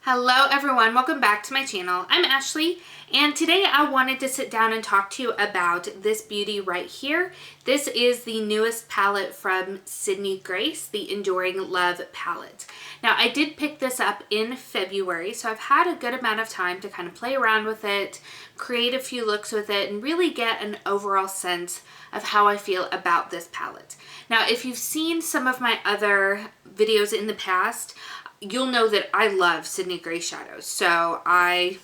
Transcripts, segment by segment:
Hello everyone, welcome back to my channel. I'm Ashley and today I wanted to sit down and talk to you about this beauty right here. This is the newest palette from Sydney Grace, the Enduring Love palette. Now I did pick this up in February, so I've had a good amount of time to kind of play around with it, create a few looks with it, and really get an overall sense of how I feel about this palette. Now if you've seen some of my other videos in the past, you'll know that I love Sydney Grace shadows. So I'm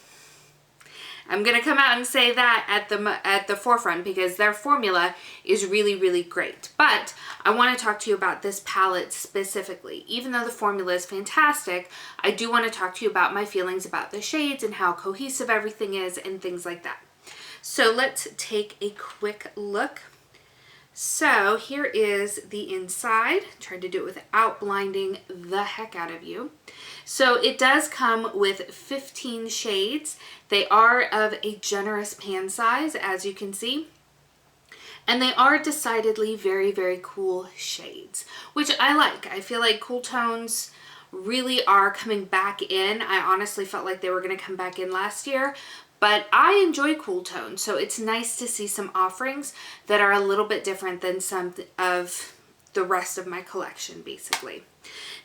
gonna come out and say that at the forefront because their formula is really great. But I want to talk to you about this palette specifically. Even though the formula is fantastic, I do want to talk to you about my feelings about the shades and how cohesive everything is and things like that. So let's take a quick look. So here is the inside. Trying to do it without blinding the heck out of you. So it does come with 15 shades. They are of a generous pan size, as you can see. And they are decidedly very cool shades, which I like. I feel like cool tones really are coming back in. I honestly felt like they were going to come back in last year. But I enjoy cool tones, so it's nice to see some offerings that are a little bit different than some of the rest of my collection, basically.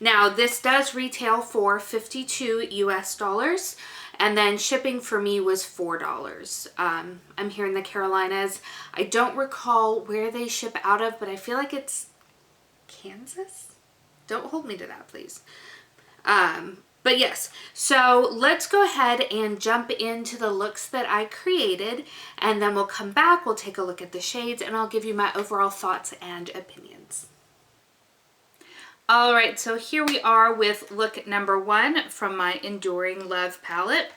Now, this does retail for $52 US, and then shipping for me was $4. I'm here in the Carolinas. I don't recall where they ship out of, but I feel like it's Kansas? Don't hold me to that, please. But yes, so let's go ahead and jump into the looks that I created, and then we'll come back, we'll take a look at the shades, and I'll give you my overall thoughts and opinions. All right, so here we are with look number 1 from my Enduring Love palette.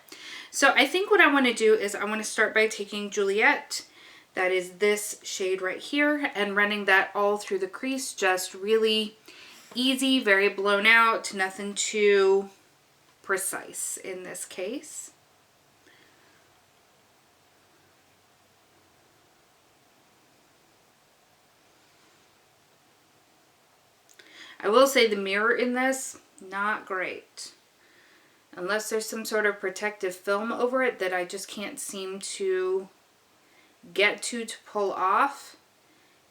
So I think what I want to do is I want to start by taking Juliet, that is this shade right here, and running that all through the crease, just really easy, very blown out, nothing too precise in this case. I will say the mirror in this, not great. Unless there's some sort of protective film over it that I just can't seem to get to pull off.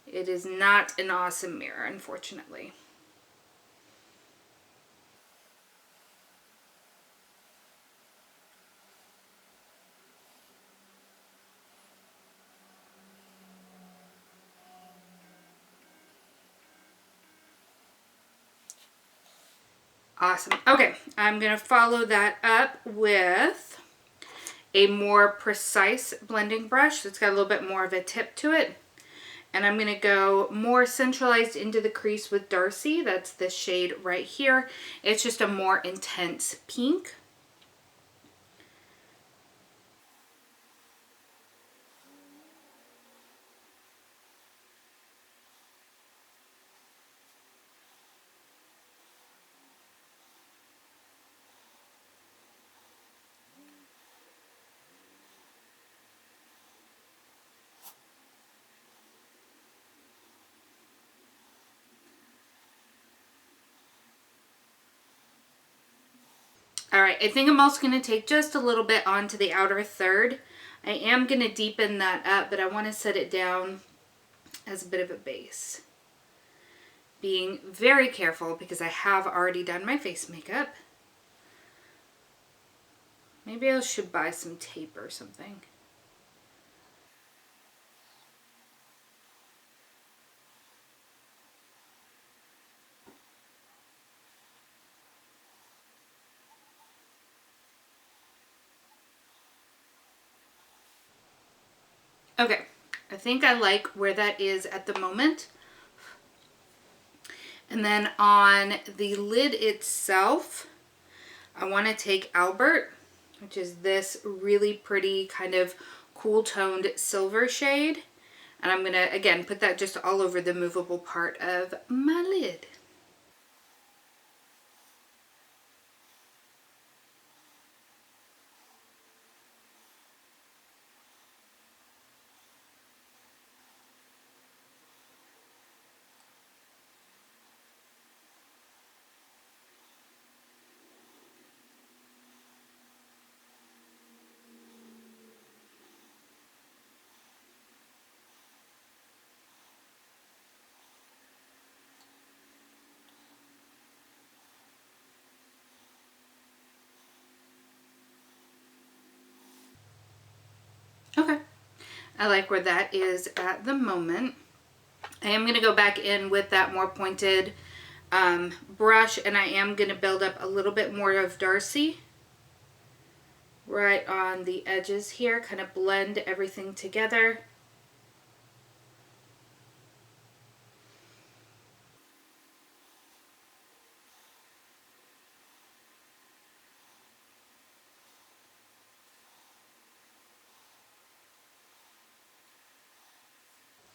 It is not an awesome mirror, unfortunately. Awesome. Okay, I'm going to follow that up with a more precise blending brush. It's got a little bit more of a tip to it. And I'm going to go more centralized into the crease with Darcy. That's this shade right here. It's just a more intense pink. All right, I think I'm also going to take just a little bit onto the outer third. I am going to deepen that up, but I want to set it down as a bit of a base. Being very careful because I have already done my face makeup. Maybe I should buy some tape or something. Okay, I think I like where that is at the moment. And then on the lid itself, I want to take Albert, which is this really pretty kind of cool toned silver shade. And I'm going to, again, put that just all over the movable part of my lid. I like where that is at the moment. I am going to go back in with that more pointed brush, and I am going to build up a little bit more of Darcy right on the edges here, kind of blend everything together.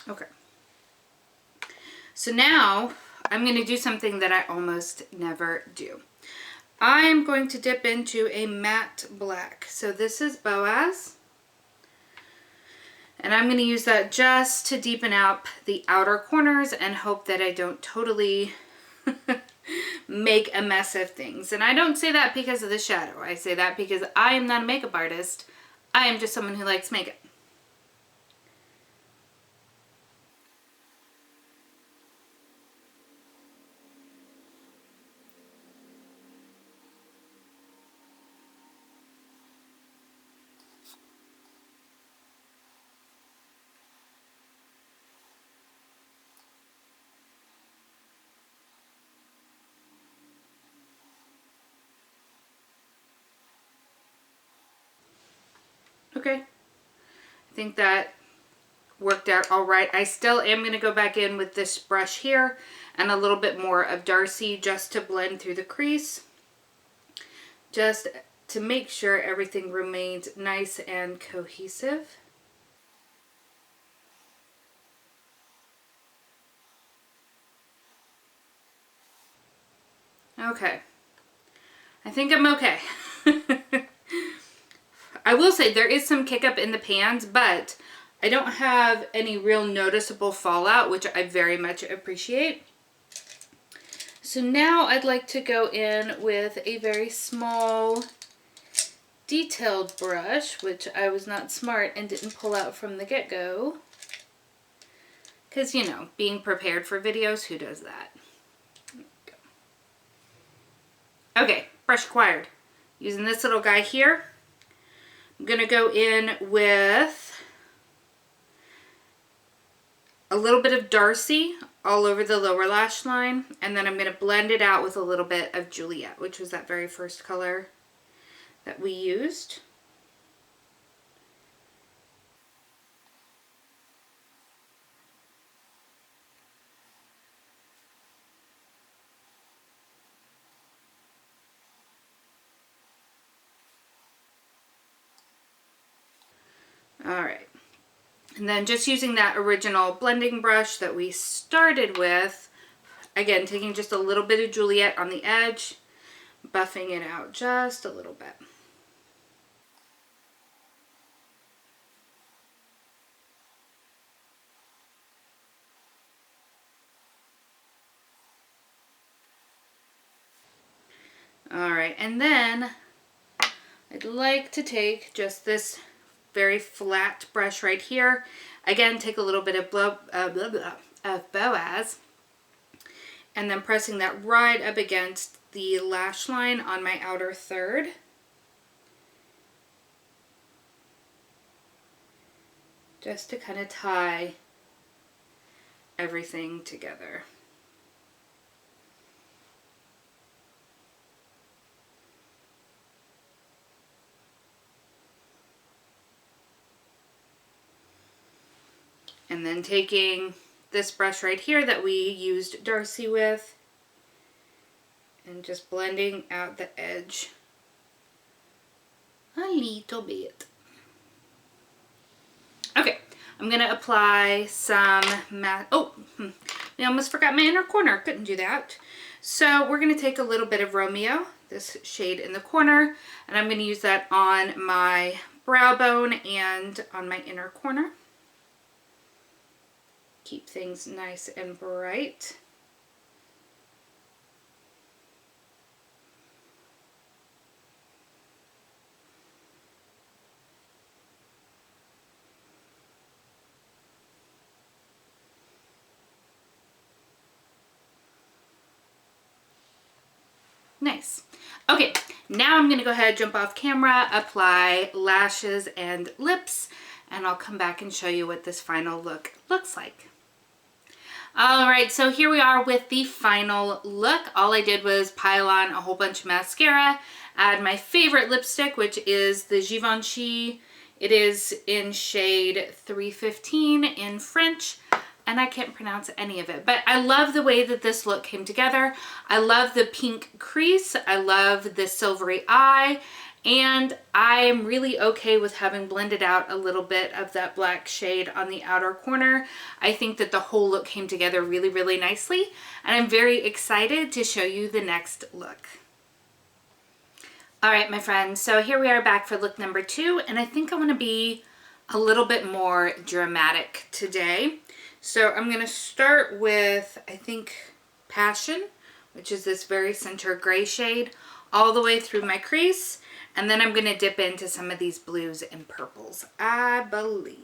Okay. So now I'm going to do something that I almost never do. I'm going to dip into a matte black. So this is Boaz. And I'm going to use that just to deepen out the outer corners and hope that I don't totally make a mess of things. And I don't say that because of the shadow. I say that because I am not a makeup artist. I am just someone who likes makeup. Okay, I think that worked out all right. I still am going to go back in with this brush here and a little bit more of Darcy just to blend through the crease, just to make sure everything remains nice and cohesive. Okay, I think I'm okay. I will say there is some kick up in the pans, but I don't have any real noticeable fallout, which I very much appreciate. So now I'd like to go in with a very small detailed brush, which I was not smart and didn't pull out from the get-go. Because, you know, being prepared for videos, who does that? Okay, brush acquired. Using this little guy here. I'm going to go in with a little bit of Darcy all over the lower lash line, and then I'm going to blend it out with a little bit of Juliet, which was that very first color that we used. Alright, and then just using that original blending brush that we started with, again taking just a little bit of Juliet on the edge, buffing it out just a little bit. Alright, and then I'd like to take just this very flat brush right here. Again, take a little bit of Boaz, and then pressing that right up against the lash line on my outer third. Just to kind of tie everything together. And then taking this brush right here that we used Darcy with and just blending out the edge a little bit. Okay, I'm going to apply some matte. Oh, I almost forgot my inner corner. Couldn't do that. So we're going to take a little bit of Romeo, this shade in the corner, and I'm going to use that on my brow bone and on my inner corner. Keep things nice and bright. Nice. Okay, now I'm going to go ahead, jump off camera, apply lashes and lips, and I'll come back and show you what this final look looks like. Alright, so here we are with the final look. All I did was pile on a whole bunch of mascara, add my favorite lipstick, which is the Givenchy. It is in shade 315 in French, and I can't pronounce any of it. But I love the way that this look came together. I love the pink crease. I love the silvery eye. And I'm really okay with having blended out a little bit of that black shade on the outer corner. I think that the whole look came together really, really nicely. And I'm very excited to show you the next look. All right, my friends, so here we are back for look number 2. And I think I want to be a little bit more dramatic today. So I'm going to start with, I think, Passion, which is this very center gray shade, all the way through my crease. And then I'm going to dip into some of these blues and purples, I believe.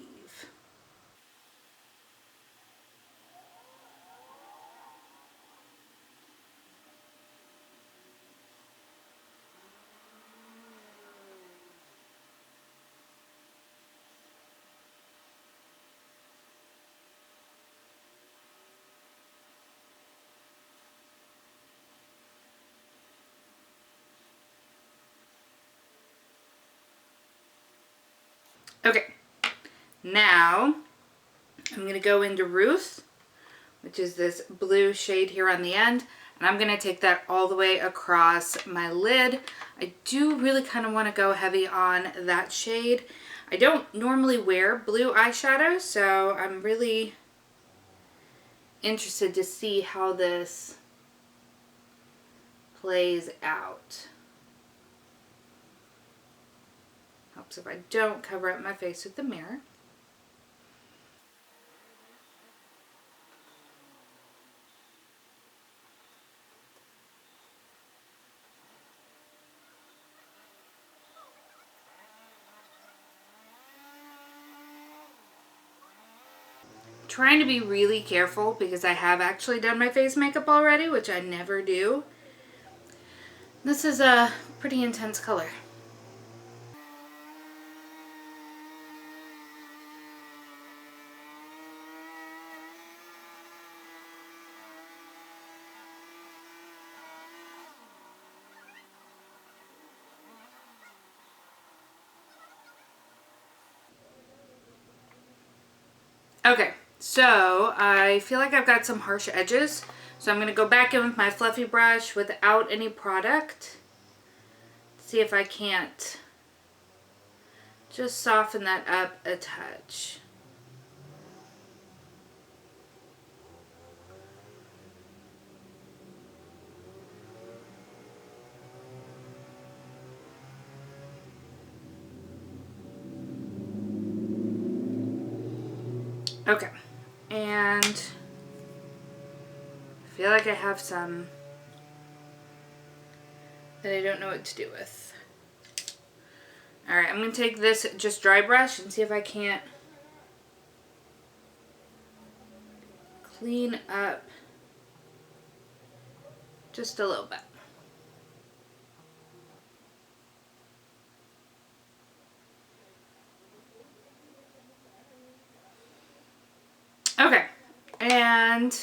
Okay, now I'm going to go into Ruth, which is this blue shade here on the end, and I'm going to take that all the way across my lid. I do really kind of want to go heavy on that shade. I don't normally wear blue eyeshadow, so I'm really interested to see how this plays out. Helps if I don't cover up my face with the mirror. Trying to be really careful because I have actually done my face makeup already, which I never do. This is a pretty intense color. Okay, so I feel like I've got some harsh edges, so I'm going to go back in with my fluffy brush without any product. See if I can't just soften that up a touch. Okay, and I feel like I have some that I don't know what to do with. Alright, I'm going to take this just dry brush and see if I can't clean up just a little bit. Okay, and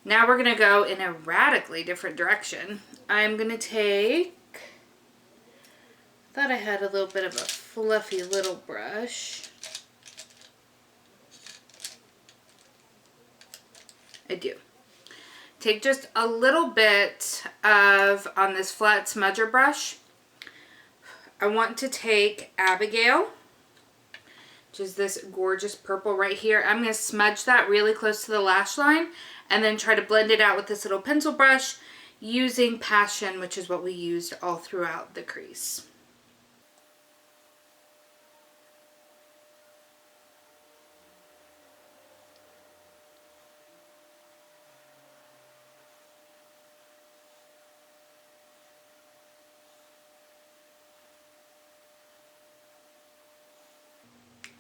now we're going to go in a radically different direction. I'm going to take, I thought I had a little bit of a fluffy little brush. I do. Take just a little bit of, on this flat smudger brush, I want to take Abigail, which is this gorgeous purple right here. I'm going to smudge that really close to the lash line and then try to blend it out with this little pencil brush using Passion, which is what we used all throughout the crease.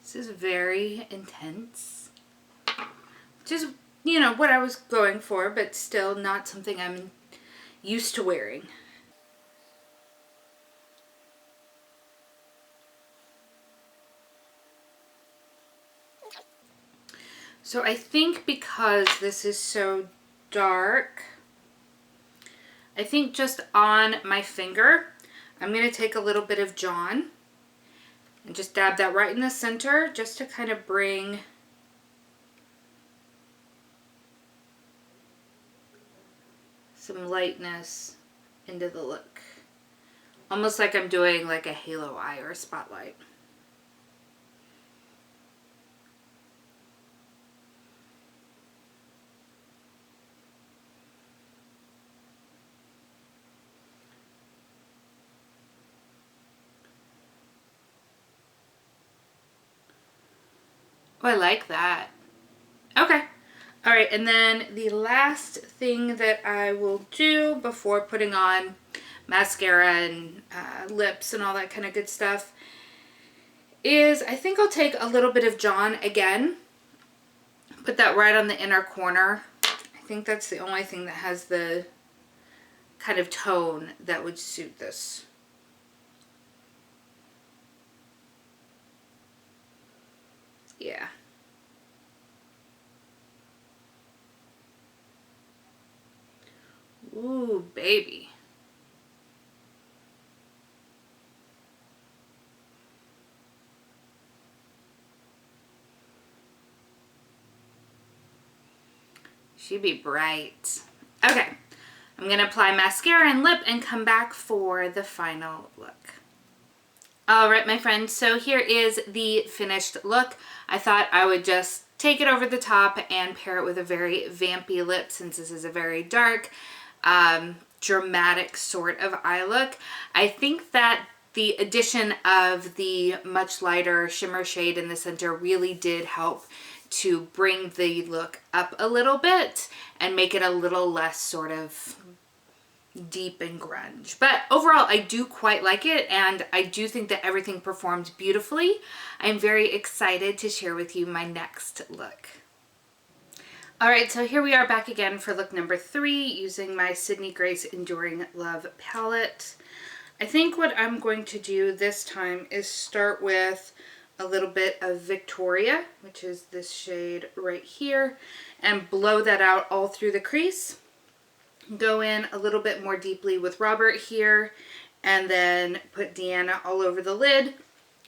This is very intense, which is, you know, what I was going for, but still not something I'm used to wearing. So I think because this is so dark, I think just on my finger, I'm going to take a little bit of John and just dab that right in the center just to kind of bring some lightness into the look. Almost like I'm doing like a halo eye or a spotlight. Oh, I like that. Okay. All right, and then the last thing that I will do before putting on mascara and lips and all that kind of good stuff is I think I'll take a little bit of John again, put that right on the inner corner. I think that's the only thing that has the kind of tone that would suit this. Yeah. Ooh, baby. She'd be bright. Okay, I'm gonna apply mascara and lip and come back for the final look. All right, my friends, so here is the finished look. I thought I would just take it over the top and pair it with a very vampy lip since this is a very dark, dramatic sort of eye look. I think that the addition of the much lighter shimmer shade in the center really did help to bring the look up a little bit and make it a little less sort of deep and grunge. But overall, I do quite like it, and I do think that everything performed beautifully. I'm very excited to share with you my next look. All right, so here we are back again for look number 3 using my Sydney Grace Enduring Love palette. I think what I'm going to do this time is start with a little bit of Victoria, which is this shade right here, and blow that out all through the crease. Go in a little bit more deeply with Robert here, and then put Deanna all over the lid.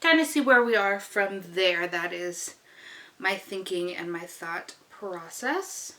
Kind of see where we are from there. That is my thinking and my thought process.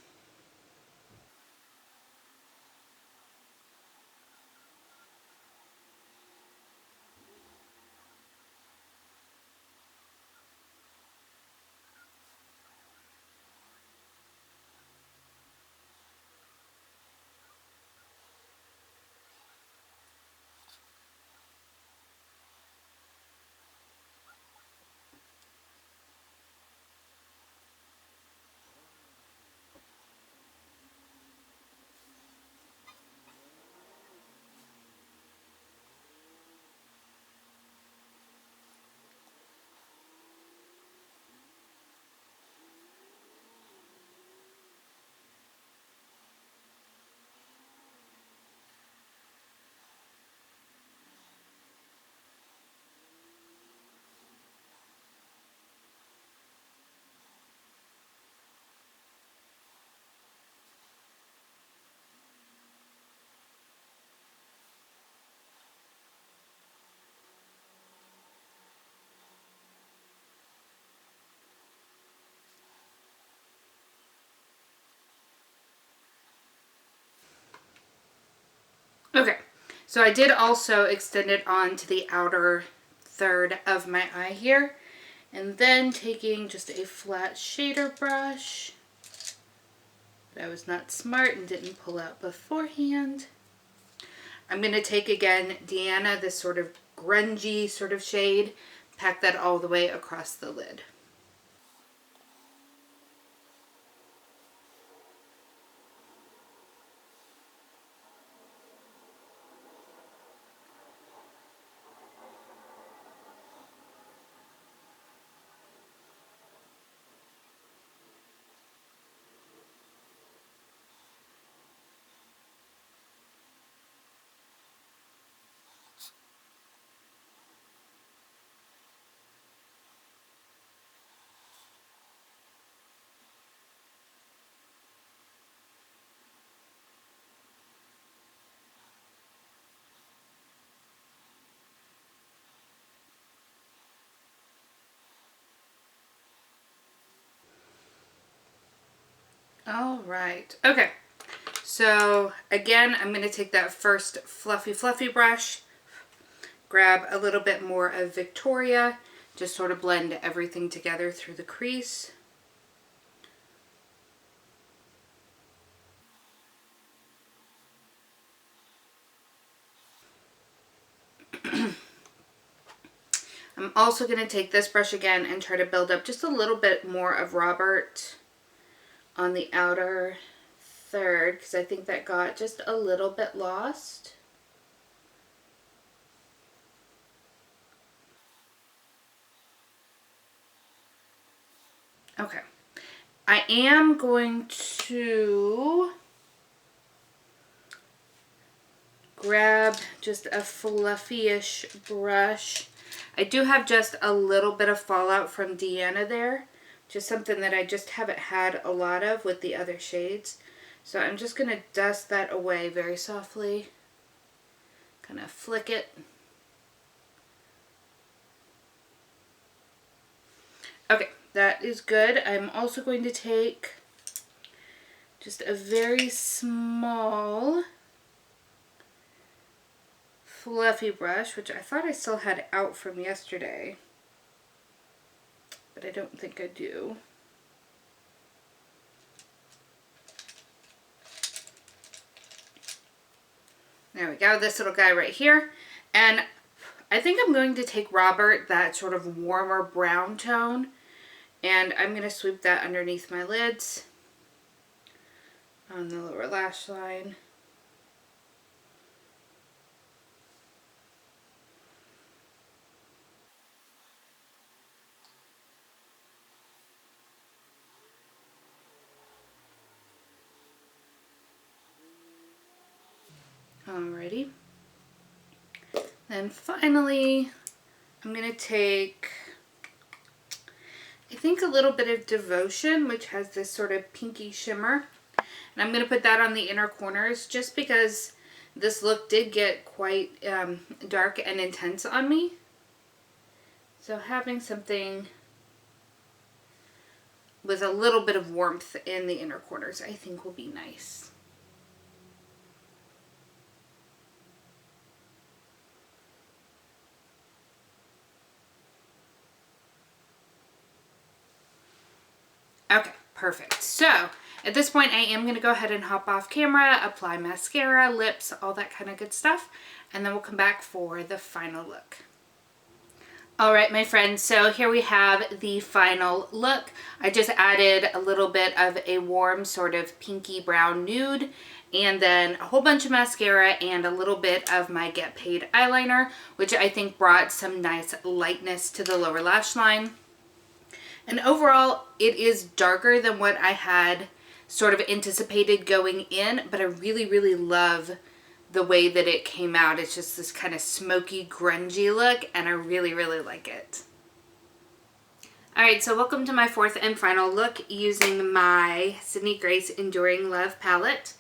Okay, so I did also extend it on to the outer third of my eye here, and then taking just a flat shader brush that I was not smart and didn't pull out beforehand. I'm going to take again Deanna, this sort of grungy sort of shade, pack that all the way across the lid. All right. Okay. So again, I'm going to take that first fluffy brush, grab a little bit more of Victoria, just sort of blend everything together through the crease. I'm also going to take this brush again and try to build up just a little bit more of Robert on the outer third, because I think that got just a little bit lost. Okay. I am going to grab just a fluffy-ish brush. I do have just a little bit of fallout from Deanna there. Just something that I just haven't had a lot of with the other shades. So I'm just going to dust that away very softly. Kind of flick it. Okay, that is good. I'm also going to take just a very small fluffy brush, which I thought I still had out from yesterday, but I don't think I do. There we go, this little guy right here. And I think I'm going to take Robert, that sort of warmer brown tone, and I'm going to sweep that underneath my lids on the lower lash line. Alrighty. Then finally, I'm going to take, I think, a little bit of Devotion, which has this sort of pinky shimmer. And I'm going to put that on the inner corners just because this look did get quite dark and intense on me. So having something with a little bit of warmth in the inner corners I think will be nice. Okay, perfect. So at this point I am going to go ahead and hop off camera, apply mascara, lips, all that kind of good stuff, and then we'll come back for the final look. Alright my friends, so here we have the final look. I just added a little bit of a warm sort of pinky brown nude, and then a whole bunch of mascara and a little bit of my Get Paid eyeliner, which I think brought some nice lightness to the lower lash line. And overall, it is darker than what I had sort of anticipated going in, but I really, really love the way that it came out. It's just this kind of smoky, grungy look, and I really, really like it. Alright, so welcome to my fourth and final look using my Sydney Grace Enduring Love palette.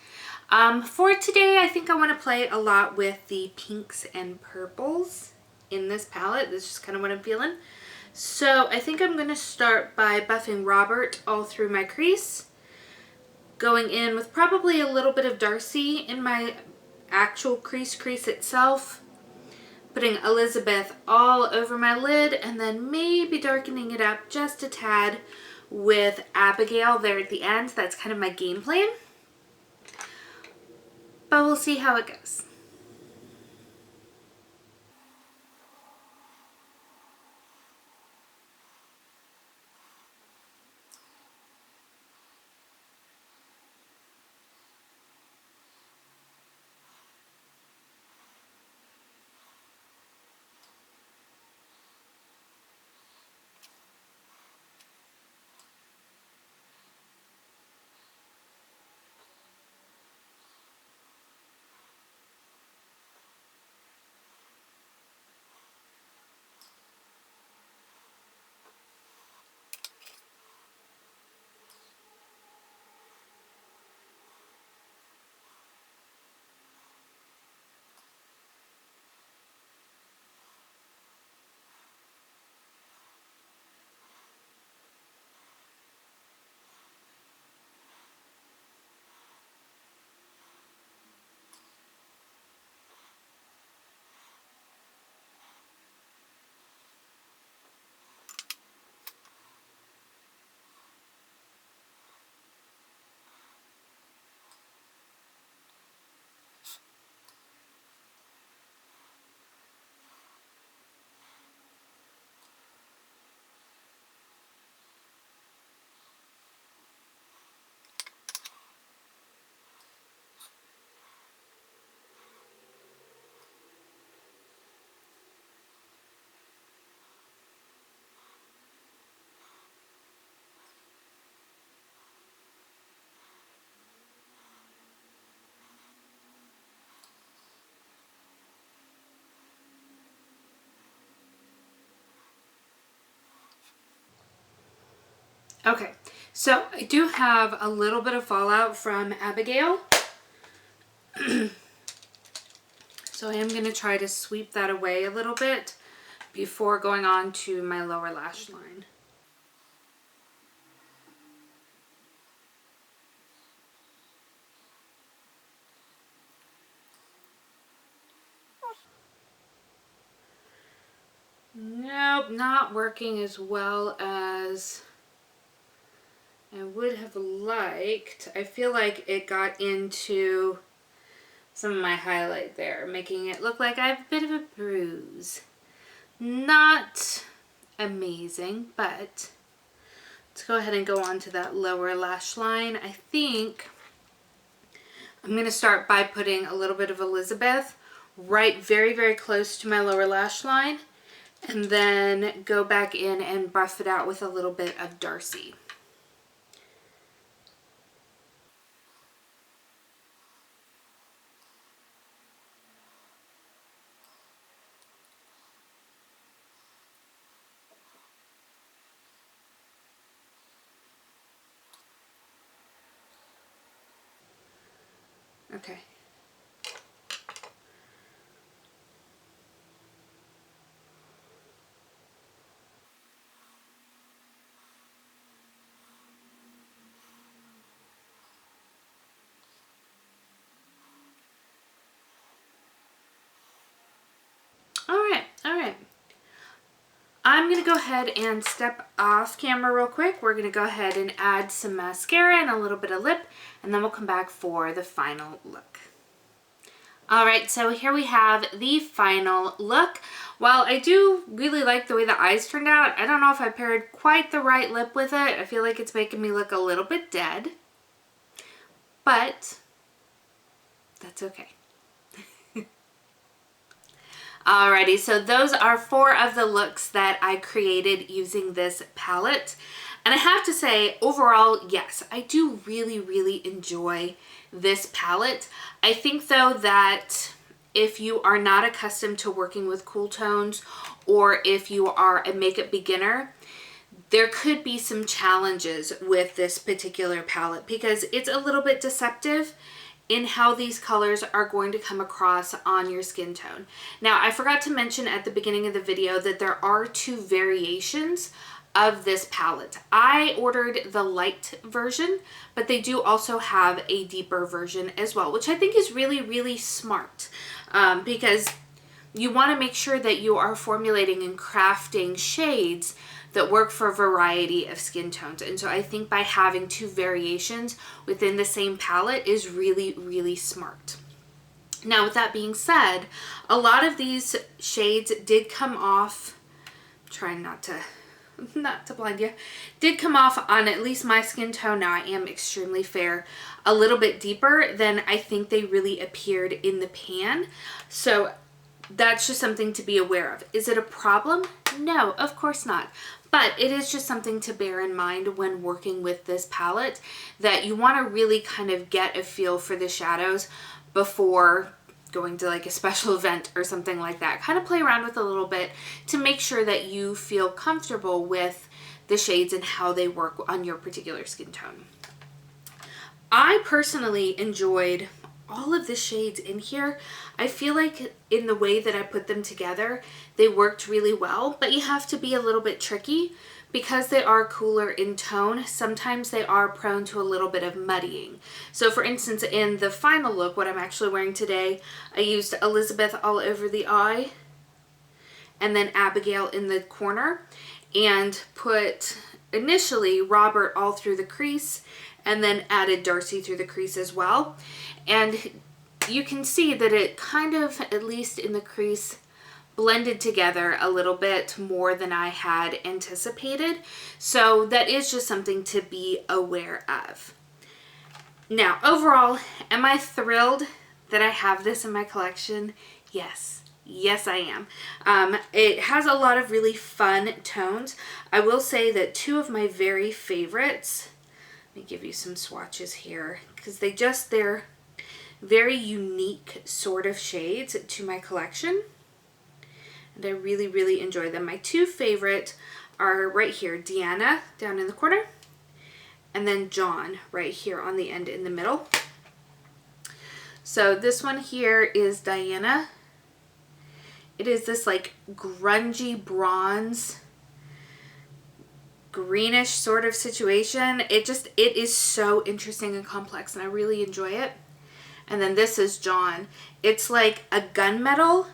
For today, I think I want to play a lot with the pinks and purples in this palette. This is just kind of what I'm feeling. So I think I'm going to start by buffing Robert all through my crease, going in with probably a little bit of Darcy in my actual crease itself, putting Elizabeth all over my lid, and then maybe darkening it up just a tad with Abigail there at the end. That's kind of my game plan, but we'll see how it goes. Okay, so I do have a little bit of fallout from Abigail. So I am going to try to sweep that away a little bit before going on to my lower lash line. Nope, not working as well as I would have liked. I feel like it got into some of my highlight there, making it look like I have a bit of a bruise. Not amazing, but let's go ahead and go on to that lower lash line. I think I'm going to start by putting a little bit of Elizabeth right very, very close to my lower lash line, and then go back in and buff it out with a little bit of Darcy. Okay. All right. I'm going to go ahead and step off camera real quick. We're going to go ahead and add some mascara and a little bit of lip, and then we'll come back for the final look. All right, so here we have the final look. While I do really like the way the eyes turned out, I don't know if I paired quite the right lip with it. I feel like it's making me look a little bit dead, but that's okay. Alrighty, so those are 4 of the looks that I created using this palette. And I have to say, overall, yes, I do really, really enjoy this palette. I think, though, that if you are not accustomed to working with cool tones, or if you are a makeup beginner, there could be some challenges with this particular palette because it's a little bit deceptive in how these colors are going to come across on your skin tone. Now, I forgot to mention at the beginning of the video that there are 2 variations of this palette. I ordered the light version, but they do also have a deeper version as well, which I think is really, really smart because you want to make sure that you are formulating and crafting shades that work for a variety of skin tones. And so I think by having 2 variations within the same palette is really, really smart. Now, with that being said, a lot of these shades did come off, trying not to blind you, did come off on at least my skin tone. Now, I am extremely fair, a little bit deeper than I think they really appeared in the pan. So that's just something to be aware of. Is it a problem? No, of course not. But it is just something to bear in mind when working with this palette, that you want to really kind of get a feel for the shadows before going to like a special event or something like that. Kind of play around with a little bit to make sure that you feel comfortable with the shades and how they work on your particular skin tone. I personally enjoyed all of the shades in here. I feel like in the way that I put them together, they worked really well, but you have to be a little bit tricky because they are cooler in tone. Sometimes they are prone to a little bit of muddying. So for instance, in the final look, what I'm actually wearing today, I used Elizabeth all over the eye and then Abigail in the corner, and put initially Robert all through the crease and then added Darcy through the crease as well. And you can see that it kind of, at least in the crease, blended together a little bit more than I had anticipated. So that is just something to be aware of. Now, overall, am I thrilled that I have this in my collection? Yes. Yes, I am. It has a lot of really fun tones. I will say that 2 of my very favorites, let me give you some swatches here, because they're very unique sort of shades to my collection, and I really, really enjoy them. My 2 favorite are right here, Deanna down in the corner, and then John right here on the end in the middle. So this one here is Diana. It is this like grungy bronze, greenish sort of situation. It is so interesting and complex, and I really enjoy it. And then this is John. It's like a gunmetal,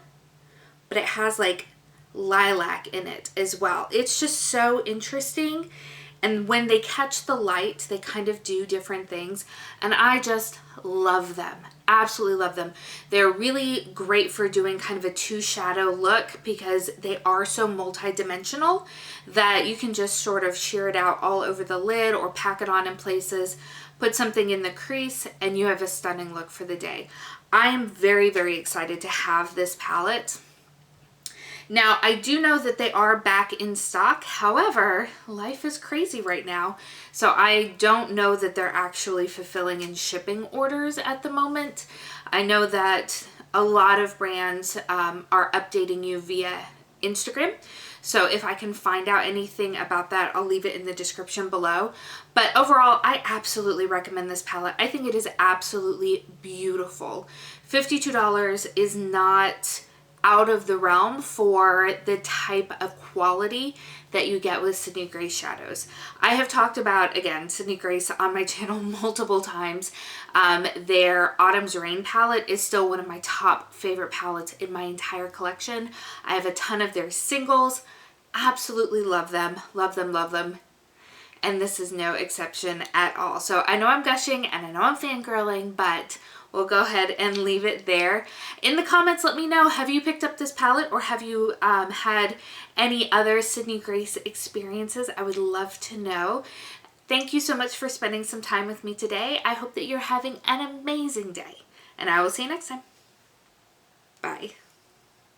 but it has like lilac in it as well. It's just so interesting. And when they catch the light, they kind of do different things. And I just love them. Absolutely love them. They're really great for doing kind of a two shadow look because they are so multi-dimensional that you can just sort of sheer it out all over the lid or pack it on in places, put something in the crease, and you have a stunning look for the day. I am very, very excited to have this palette. Now, I do know that they are back in stock. However, life is crazy right now. So I don't know that they're actually fulfilling and shipping orders at the moment. I know that a lot of brands are updating you via Instagram. So if I can find out anything about that, I'll leave it in the description below. But overall, I absolutely recommend this palette. I think it is absolutely beautiful. $52 is not out of the realm for the type of quality that you get with Sydney Grace shadows. I have talked about, again, Sydney Grace on my channel multiple times. Their Autumn's Rain palette is still one of my top favorite palettes in my entire collection. I have a ton of their singles. Absolutely love them, love them, love them. And this is no exception at all. So I know I'm gushing and I know I'm fangirling, but we'll go ahead and leave it there. In the comments, let me know, have you picked up this palette or have you had any other Sydney Grace experiences? I would love to know. Thank you so much for spending some time with me today. I hope that you're having an amazing day, and I will see you next time. Bye.